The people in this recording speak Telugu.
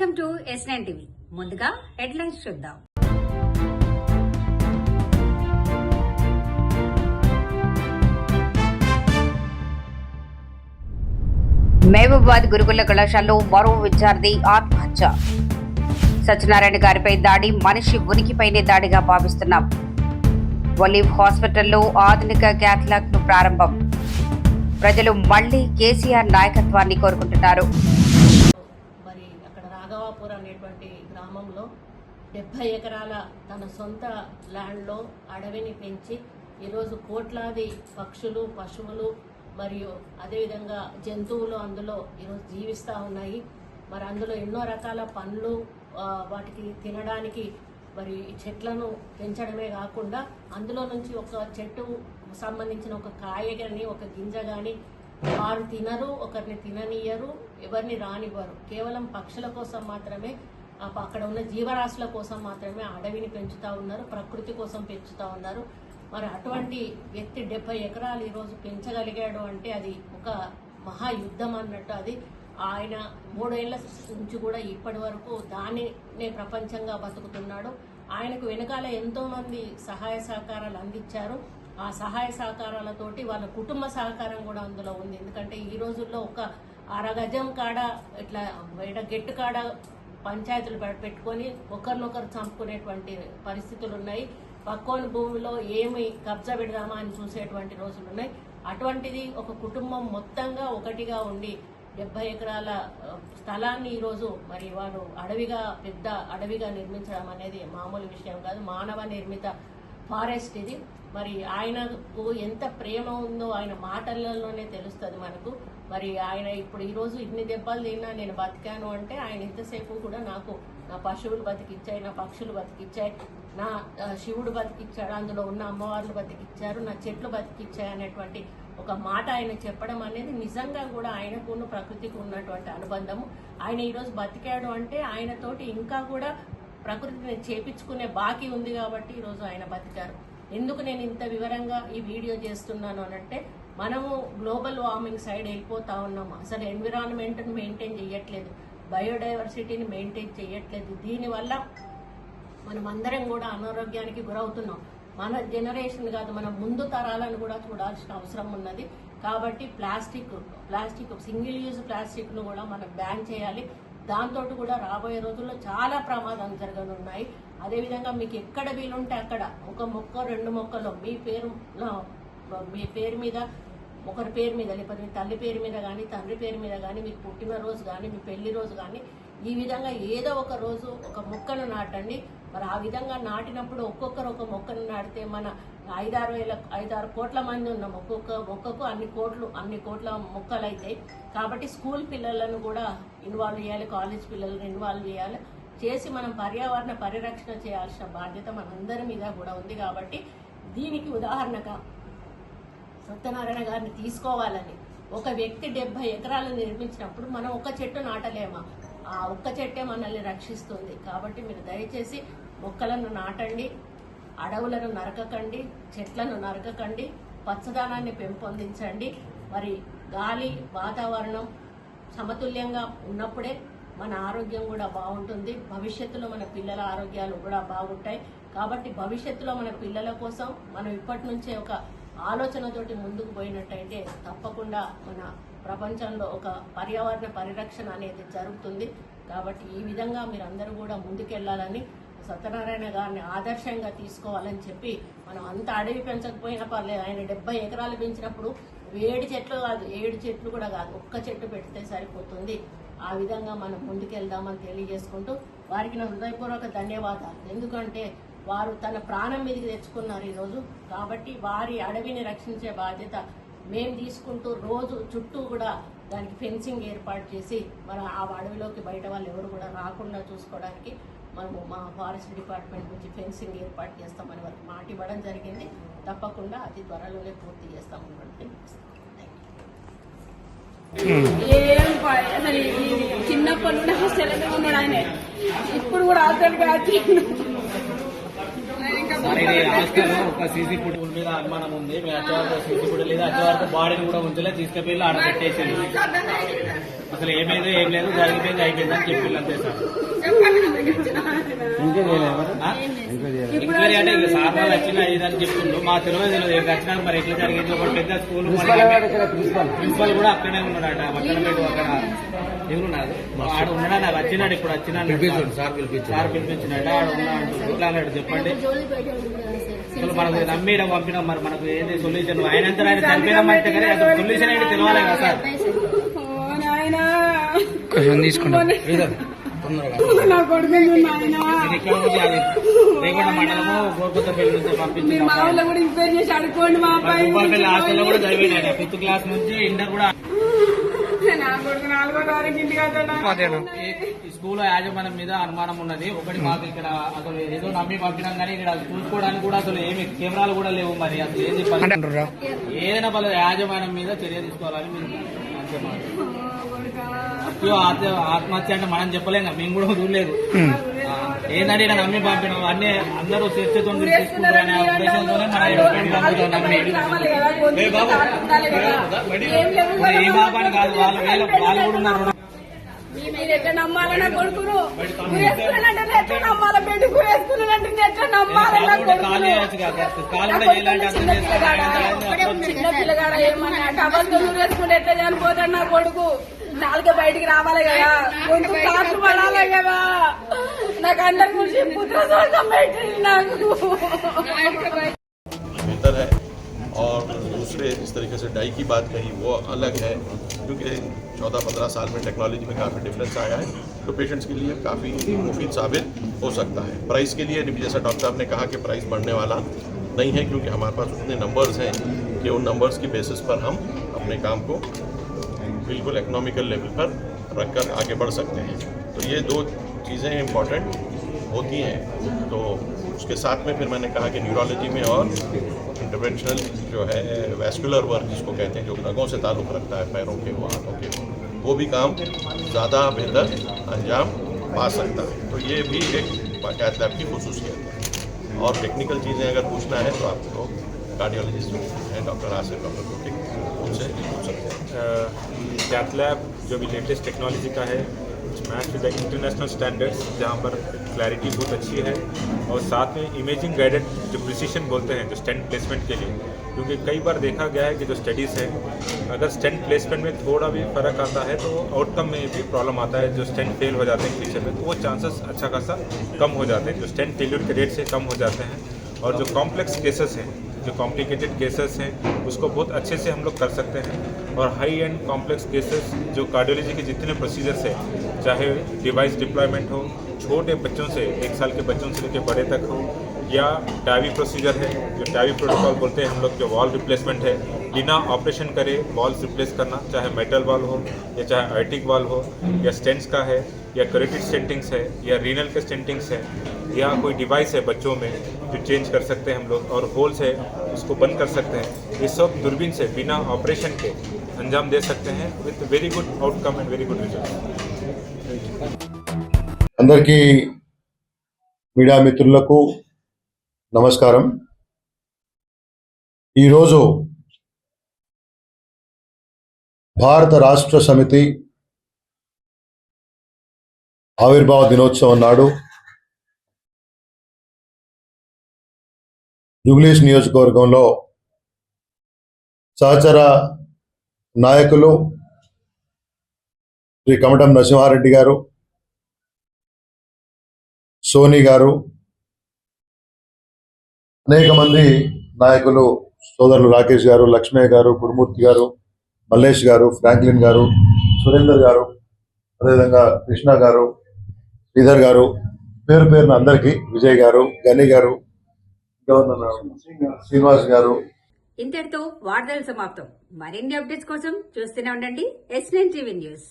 Welcome to S9 TV. ముందుగా హెడ్లైన్స్ చూద్దాం. మహబూబాబాద్ గురుకుల కళాశాలలో మరో విద్యార్థి ఆత్మహత్య. సత్యనారాయణ గారిపై దాడి మనిషి ఉనికిపైనే దాడిగా భావిస్తున్నాం. ఒలివ్ హాస్పిటల్లో ఆధునిక క్యాథ్లాబ్ ను ప్రారంభం. ప్రజలు మళ్లీ కేసీఆర్ నాయకత్వాన్ని కోరుకుంటున్నారు. మరి అక్కడ రాఘవాపురం అనేటువంటి గ్రామంలో 70 ఎకరాల తన సొంత ల్యాండ్లో అడవిని పెంచి ఈరోజు కోట్లాది పక్షులు, పశువులు మరియు అదేవిధంగా జంతువులు అందులో ఈరోజు జీవిస్తూ ఉన్నాయి. మరి అందులో ఎన్నో రకాల పండ్లు వాటికి తినడానికి మరి ఈ చెట్లను పెంచడమే కాకుండా అందులో నుంచి ఒక చెట్టు సంబంధించిన ఒక కాయ కానీ ఒక గింజ కానీ వారు తినరు, ఒకరిని తిననీయరు, ఎవరిని రానివ్వరు. కేవలం పక్షుల కోసం మాత్రమే, అక్కడ ఉన్న జీవరాశుల కోసం మాత్రమే అడవిని పెంచుతూ ఉన్నారు, ప్రకృతి కోసం పెంచుతూ ఉన్నారు. మరి అటువంటి వ్యక్తి 70 ఎకరాలు ఈరోజు పెంచగలిగాడు అంటే అది ఒక మహాయుద్ధం అన్నట్టు. అది ఆయన 3 ఏళ్ల నుంచి కూడా ఇప్పటి వరకు దానినే ప్రపంచంగా బతుకుతున్నాడు. ఆయనకు వెనకాల ఎంతో మంది సహాయ సహకారాలు అందించారు. ఆ సహాయ సహకారాలతోటి వాళ్ళ కుటుంబ సహకారం కూడా అందులో ఉంది. ఎందుకంటే ఈ రోజుల్లో ఒక అరగజం కాడ ఇట్లా గెట్టు కాడ పంచాయతీలు పెట్టుకొని ఒకరినొకరు చంపుకునేటువంటి పరిస్థితులు ఉన్నాయి. పక్కోని భూమిలో ఏమి కబ్జా పెడదామా అని చూసేటువంటి రోజులు ఉన్నాయి. అటువంటిది ఒక కుటుంబం మొత్తంగా ఒకటిగా ఉండి 70 ఎకరాల స్థలాన్ని ఈరోజు మరి వారు పెద్ద అడవిగా నిర్మించడం అనేది మామూలు విషయం కాదు. మానవ నిర్మిత ఫారెస్ట్ ఇది. మరి ఆయనకు ఎంత ప్రేమ ఉందో ఆయన మాటలలోనే తెలుస్తుంది మనకు. మరి ఆయన ఇప్పుడు ఈరోజు ఇన్ని దెబ్బలు తిన్నా నేను బతికాను అంటే ఆయన ఇంతసేపు కూడా నాకు నా పశువులు బతికిచ్చాయి, నా పక్షులు బతికిచ్చాయి, నా శివుడు బతికిచ్చాడు, అందులో ఉన్న అమ్మవార్లు బతికిచ్చారు, నా చెట్లు బతికిచ్చాయి అనేటువంటి ఒక మాట ఆయన చెప్పడం అనేది నిజంగా కూడా ఆయనకున్న ప్రకృతికి ఉన్నటువంటి అనుబంధము. ఆయన ఈరోజు బతికాడు అంటే ఆయనతోటి ఇంకా కూడా ప్రకృతిని చేపించుకునే బాకీ ఉంది కాబట్టి ఈరోజు ఆయన బతికారు. ఎందుకు నేను ఇంత వివరంగా ఈ వీడియో చేస్తున్నాను అనంటే, మనము గ్లోబల్ వార్మింగ్ సైడ్ వెళ్ళిపోతా ఉన్నాము. అసలు ఎన్విరాన్మెంట్ని మెయింటైన్ చేయట్లేదు, బయోడైవర్సిటీని మెయింటైన్ చేయట్లేదు. దీనివల్ల మనం అందరం కూడా అనారోగ్యానికి గురవుతున్నాం. మన జనరేషన్ కాదు, మన ముందు తరాలను కూడా చూడాల్సిన అవసరం ఉన్నది. కాబట్టి ప్లాస్టిక్ సింగిల్ యూజ్ ప్లాస్టిక్ ను కూడా మనం బ్యాన్ చేయాలి. దాంతో కూడా రాబోయే రోజుల్లో చాలా ప్రమాదాలు జరగనున్నాయి. అదేవిధంగా మీకు ఎక్కడ వీలుంటే అక్కడ ఒక మొక్క 2 మొక్కలు మీ పేరు మీద, ఒకరి పేరు మీద, లేకపోతే మీ తల్లి పేరు మీద కానీ, తండ్రి పేరు మీద కానీ, మీకు పుట్టినరోజు కానీ, మీ పెళ్లి రోజు కానీ, ఈ విధంగా ఏదో ఒక రోజు ఒక మొక్కను నాటండి. మరి ఆ విధంగా నాటినప్పుడు ఒక్కొక్కరు ఒక మొక్కను నాటితే మన 5-6 కోట్ల మంది ఉన్నాం. ఒక్కొక్క మొక్కకు అన్ని కోట్ల మొక్కలు అవుతాయి. కాబట్టి స్కూల్ పిల్లలను కూడా ఇన్వాల్వ్ చేయాలి, కాలేజ్ పిల్లలను ఇన్వాల్వ్ చేసి మనం పర్యావరణ పరిరక్షణ చేయాల్సిన బాధ్యత మనందరి మీద కూడా ఉంది. కాబట్టి దీనికి ఉదాహరణగా సత్యనారాయణ గారిని తీసుకోవాలని, ఒక వ్యక్తి 70 ఎకరాలను నిర్మించినప్పుడు మనం ఒక చెట్టు నాటలేమా? ఆ ఒక్క చెట్టే మనల్ని రక్షిస్తుంది. కాబట్టి మీరు దయచేసి మొక్కలను నాటండి, అడవులను నరకకండి, చెట్లను నరకకండి, పచ్చదనాన్ని పెంపొందించండి. మరి గాలి, వాతావరణం సమతుల్యంగా ఉన్నప్పుడే మన ఆరోగ్యం కూడా బాగుంటుంది. భవిష్యత్తులో మన పిల్లల ఆరోగ్యాలు కూడా బాగుంటాయి. కాబట్టి భవిష్యత్తులో మన పిల్లల కోసం మనం ఇప్పటి నుంచే ఒక ఆలోచనతోటి ముందుకు పోయినట్టయితే తప్పకుండా మన ప్రపంచంలో ఒక పర్యావరణ పరిరక్షణ అనేది జరుగుతుంది. కాబట్టి ఈ విధంగా మీరందరూ కూడా ముందుకెళ్లాలని, సత్యనారాయణ గారిని ఆదర్శంగా తీసుకోవాలని చెప్పి, మనం అంత అడవి పెంచకపోయినా పర్లేదు, ఆయన 70 ఎకరాలు పెంచినప్పుడు 7 చెట్లు కాదు, 7 చెట్లు కూడా కాదు, ఒక్క చెట్టు పెడితే సరిపోతుంది. ఆ విధంగా మనం ముందుకెళ్దామని తెలియజేసుకుంటూ వారికి నా హృదయపూర్వక ధన్యవాదాలు. ఎందుకంటే వారు తన ప్రాణం మీదకి తెచ్చుకున్నారు ఈరోజు. కాబట్టి వారి అడవిని రక్షించే బాధ్యత మేము తీసుకుంటూ రోజు చుట్టూ కూడా దానికి ఫెన్సింగ్ ఏర్పాటు చేసి మన ఆ అడవిలోకి బయట వాళ్ళు ఎవరు కూడా రాకుండా చూసుకోవడానికి మనము మా ఫారెస్ట్ డిపార్ట్మెంట్ నుంచి ఫెన్సింగ్ ఏర్పాటు చేస్తామని వారికి మాట ఇవ్వడం జరిగింది. తప్పకుండా అతి త్వరలోనే పూర్తి చేస్తామని అసలు చిన్నప్పటి నుండి హాస్టల్ ఉన్నాడు ఆయన. ఇప్పుడు కూడా హాస్టల్ ఇంకా మరి ఇది హాస్టల్ ఒక సీసీ ఫుడ్ మీద అనుమానం ఉంది. మీరు వచ్చేవారికి సీసీ ఫుడ్ లేదా వచ్చేవారికి బాడీని కూడా ఉంచలే, తీసుకెళ్ళి ఆడ పెట్టేసేది. అసలు ఏమైందో ఏం లేదు, జరిగిపోయింది అయిపోయింది అని చెప్పి అంతే సార్. ఎంక్వైరీ అంటే ఇక సార్ వాళ్ళు వచ్చినా ఇదని చెప్తుండ్రు. మా తెలియదు వచ్చినాక మరి ఎట్లా జరిగింది. ఒక పెద్ద స్కూల్ ప్రిన్సిపల్ కూడా అక్కడనే ఉన్నాడట, మక్కనపేట అక్కడ ఎవరున్నారు ఆడ ఉన్నాడా, నాకు వచ్చినాడు ఇప్పుడు వచ్చినాడు సార్ పిలిపించినట్ట ఆడ ఉన్నాడు. ఎట్లా అన్నాడు చెప్పండి. అసలు మనకు నమ్మి పంపినాం, మరి మనకు ఏంటి సొల్యూషన్? ఆయనంతా ఆయన చనిపోయినామంటే కానీ అసలు సొల్యూషన్ ఏంటి తెలియాలి కదా సార్. నా కొడుకు ఇక్కడ నుంచి అది రేగొండ మండలము గోర్కొత్తపల్లి నుంచి పంపించింది. మా ఊళ్ళో కూడా ఇంక్వైరీ చేసి అడుక్కోండి. మా అబ్బాయి గోపాలపల్లి హాస్టల్లో కూడా చదివినాడు 5th క్లాస్ నుంచి ఇంటర్ కూడా. నా కొడుకు 4వ తారీఖు ఇంటికి ఈ స్కూల్ యాజమాన్యం మీద అనుమానం ఉన్నది. ఒకటి మాకు ఇక్కడ అసలు ఏదో నమ్మి పంపినాం కానీ ఇక్కడ చూసుకోవడానికి కూడా అసలు ఏమి కెమెరాలు కూడా లేవు. మరి అసలు ఏది ఏదైనా పలు యాజమాన్యం మీద చర్య తీసుకోవాలని మీరు అంతే మాట. ఆత్మహత్య అంటే మనం చెప్పలేం కదా, మేము కూడా చూడలేదు. ఏంటంటే ఇక్కడ నమ్మి పంపినాం, అన్ని అందరూ చర్చతో తీసుకుంటారు అనే ఉద్దేశంతోనే మన నమ్మి ఏ బాబాని కాదు, వాళ్ళు కూడా ఉన్నారు. ఎట్లా నమ్మాలన్నా కొడుకును గురేసుకున్నానంటే ఎట్లా నమ్మాల బిడ్డ గురేసుకున్నానంటే ఎట్లా నమ్మాలన్నా చిన్న పిల్లగాడ ఏమన్నా టవల్తో గురేసుకుంటే ఎట్లా చనిపోతాడు నా కొడుకు. నాలుగే బయటికి రావాలి కదా, కొంచెం కాసు పడాలి కదా. నాకు అందరి గురించి పుత్ర సోషం పెట్టింది నాకు. बेहतर है। और दूसरे इस तरीके से डाई की बात कही वो अलग है, क्योंकि 14-15 साल में टेक्नोलॉजी में काफ़ी डिफरेंस आया है, तो पेशेंट्स के लिए काफ़ी मुफीद साबित हो सकता है। प्राइस के लिए जैसा डॉक्टर साहब ने कहा कि प्राइस बढ़ने वाला नहीं है, क्योंकि हमारे पास उतने नंबर्स हैं कि उन नंबर्स की बेसिस पर हम अपने काम को बिल्कुल इकोनॉमिकल लेवल पर रखकर आगे बढ़ सकते हैं। तो ये दो चीज़ें इम्पॉर्टेंट होती हैं। तो उसके साथ में फिर मैंने कहा कि न्यूरोलॉजी में और इंटरवेंशनल जो है वैस्कुलर वर्क जिसको कहते हैं, जो रगों से ताल्लुक़ रखता है, पैरों के हो हाथों के हो, वो भी काम ज़्यादा बेहतर अंजाम पा सकता है। तो ये भी एक कैथ लैब की खसूसियत है। और टेक्निकल चीज़ें अगर पूछना है तो आपको कार्डियोलॉजिस्ट हैं डॉक्टर आसिफ, डॉक्टर कोटिक, उनसे पूछ सकते हैं। कैथ लैब जो भी लेटेस्ट टेक्नोलॉजी का है, match with the international standards, जहाँ पर क्लैरिटी बहुत अच्छी है और साथ में इमेजिंग गाइडेड जो प्रिसीशन बोलते हैं जो स्टेंट प्लेसमेंट के लिए, क्योंकि कई बार देखा गया है कि जो स्टडीज़ है अगर स्टेंट प्लेसमेंट में थोड़ा भी फ़र्क आता है तो आउटकम में भी प्रॉब्लम आता है। जो स्टेंट फेल हो जाते हैं फ्यूचर में तो वो चांसेस अच्छा खासा कम हो जाते हैं, जो स्टेंट फेल्यूर के रेट से कम हो जाते हैं। और जो कॉम्प्लेक्स केसेस हैं, जो कॉम्प्लिकेटेड केसेस हैं, उसको बहुत अच्छे से हम लोग कर सकते हैं। और हाई एंड कॉम्प्लेक्स केसेस जो कार्डियोलॉजी के जितने प्रोसीजर्स हैं, चाहे डिवाइस डिप्लॉयमेंट हो, छोटे बच्चों से 1 साल के बच्चों से लेकर बड़े तक हो, या टावी प्रोसीजर है जो टावी प्रोटोकॉल बोलते हैं हम लोग, जो वॉल रिप्लेसमेंट है, बिना ऑपरेशन करे वॉल्स रिप्लेस करना, चाहे मेटल वॉल हो या चाहे आर्टिक वॉल हो, या स्टेंट्स का है या करेटिड स्टेंटिंग्स है या रीनल के स्टेंटिंग्स है, या कोई डिवाइस है बच्चों में जो चेंज कर सकते हैं हम लोग, और होल्स है उसको बंद कर सकते हैं। ये सब दूरबीन से बिना ऑपरेशन के अंजाम दे सकते हैं with very good outcome and very good result. అందరికీ మీడియా మిత్రులకు నమస్కారం. ఈరోజు భారత రాష్ట్ర సమితి ఆవిర్భావ దినోత్సవం నాడు జూబ్లీహిల్స్ నియోజకవర్గంలో సహచర నాయకులు శ్రీ కమటం నరసింహారెడ్డి గారు, సోని గారు, అనేక మంది నాయకులు సోదరులు రాకేష్ గారు, లక్ష్మయ్య గారు, గురుమూర్తి గారు, మల్లేష్ గారు, ఫ్రాంక్లిన్ గారు, సురేందర్ గారు, అదేవిధంగా కృష్ణ గారు, శ్రీధర్ గారు, పేరు పేరున అందరికీ, విజయ్ గారు, గని గారు, శ్రీనివాస్ గారు. ఇంతటితో వార్తలు సమాప్తం. మరిన్ని అప్డేట్స్ కోసం చూస్తూనే ఉండండి S9 TV న్యూస్.